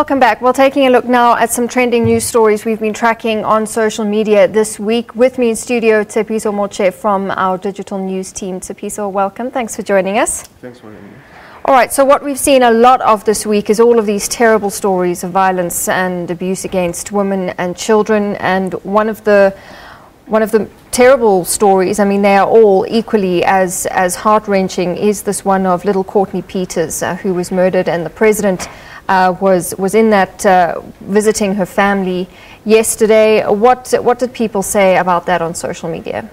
Welcome back. Well, taking a look now at some trending news stories we've been tracking on social media this week. With me in studio, Tshepiso Moche from our digital news team. Tshepiso, welcome. Thanks for joining us. Thanks for having me. All right, so what we've seen a lot of this week is all of these terrible stories of violence and abuse against women and children. And one of the terrible stories, I mean, they are all equally as heart-wrenching, is this one of little Courtney Peters, who was murdered, and the president was in that visiting her family yesterday. What did people say about that on social media?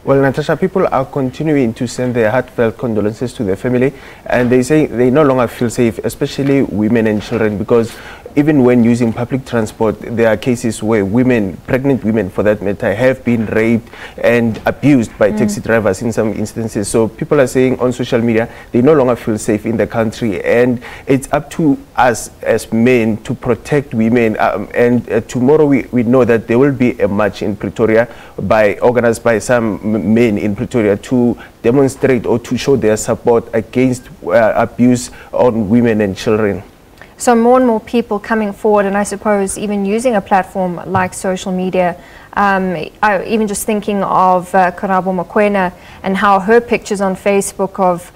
Well, Natasha, people are continuing to send their heartfelt condolences to their family, and they say they no longer feel safe, especially women and children, because even when using public transport, there are cases where women, pregnant women for that matter, have been raped and abused by taxi drivers in some instances. So people are saying on social media they no longer feel safe in the country, and it's up to us as men to protect women. Tomorrow we know that there will be a march in Pretoria organized by some men in Pretoria to demonstrate or to show their support against abuse on women and children. So more and more people coming forward, and I suppose even using a platform like social media. Even just thinking of Karabo Mokwena and how her pictures on Facebook of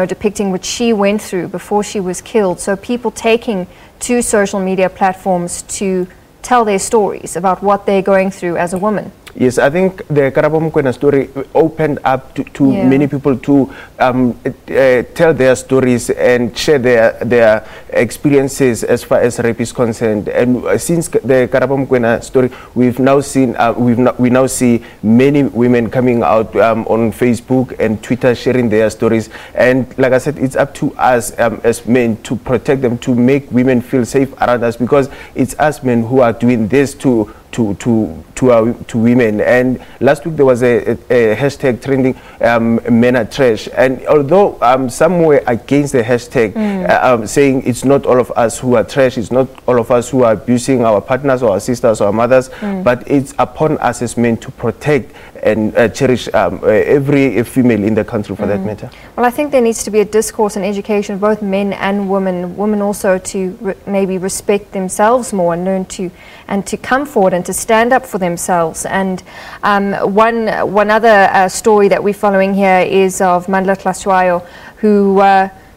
depicting what she went through before she was killed. So people taking to social media platforms to tell their stories about what they're going through as a woman. Yes, I think the Karabo Mokwena story opened up to many people to tell their stories and share their experiences as far as rape is concerned. And since the Karabo Mokwena story, we've now seen we now see many women coming out on Facebook and Twitter sharing their stories. And like I said, it's up to us as men to protect them, to make women feel safe around us, because it's us men who are doing this to women. And last week there was a hashtag trending, men are trash, and although some were against the hashtag, saying it's not all of us who are trash, it's not all of us who are abusing our partners or our sisters or our mothers, but it's upon us as men to protect and cherish every female in the country for that matter. Well, I think there needs to be a discourse and education of both men and women also to maybe respect themselves more and learn to come forward and to stand up for themselves. And one other story that we're following here is of Mandla Tlaswayo, who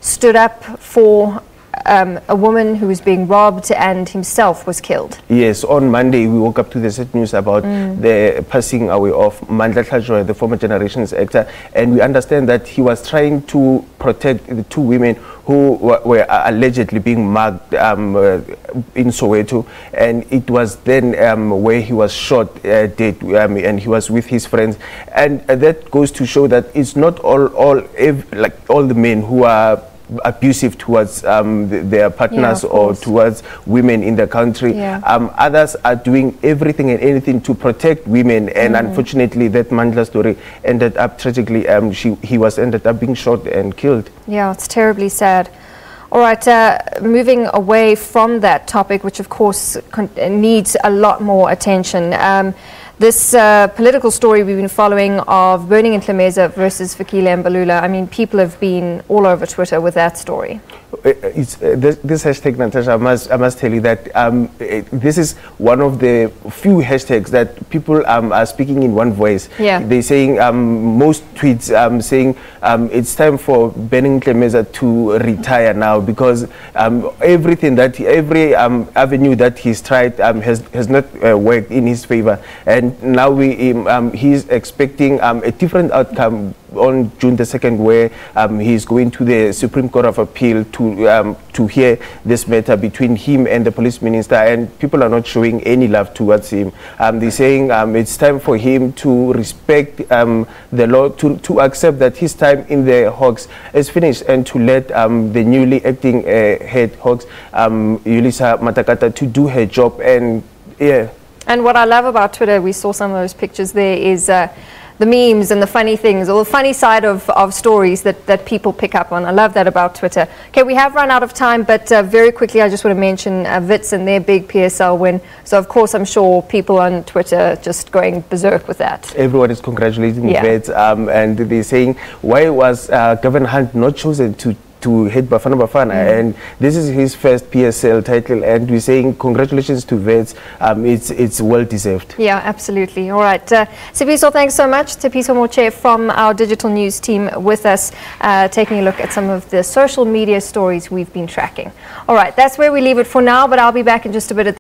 stood up for a woman who was being robbed and himself was killed. Yes, on Monday we woke up to the sad news about the passing away of Mandla Tlaswayo, the former Generations actor, and we understand that he was trying to protect the two women who were allegedly being mugged in Soweto, and it was then where he was shot dead, and he was with his friends. And that goes to show that it's not all the men who are abusive towards their partners or towards women in the country. Others are doing everything and anything to protect women, and unfortunately that Mandla story ended up tragically. He ended up being shot and killed. Yeah, it's terribly sad. All right, moving away from that topic, which of course needs a lot more attention. This political story we've been following of Burning in Tlemeza versus Fikile Mbalula, I mean, people have been all over Twitter with that story. This hashtag, Natasha, I must tell you that this is one of the few hashtags that people are speaking in one voice. They're saying, most tweets saying it's time for Burning Tlemeza to retire now, because every avenue that he's tried has not worked in his favor, and now he's expecting a different outcome on June the 2nd, where he's going to the Supreme Court of Appeal to hear this matter between him and the police minister, and people are not showing any love towards him. They're saying it's time for him to respect the law, to accept that his time in the Hawks is finished, and to let the newly acting head Hawks, Yulisa Matakata, to do her job. And and what I love about Twitter, we saw some of those pictures there, is the memes and the funny things, or the funny side of stories that people pick up on. I love that about Twitter. Okay, we have run out of time, but very quickly I just want to mention Wits and their big PSL win. So of course I'm sure people on Twitter just going berserk with that. Everyone is congratulating Wits, and they're saying, why was Governor Hunt not chosen to to hit Bafana Bafana, and this is his first PSL title, and we're saying congratulations to Wits. It's well deserved. Yeah, absolutely. All right, Tshepiso, thanks so much. Tshepiso Moche from our digital news team with us, taking a look at some of the social media stories we've been tracking. All right, that's where we leave it for now, but I'll be back in just a bit.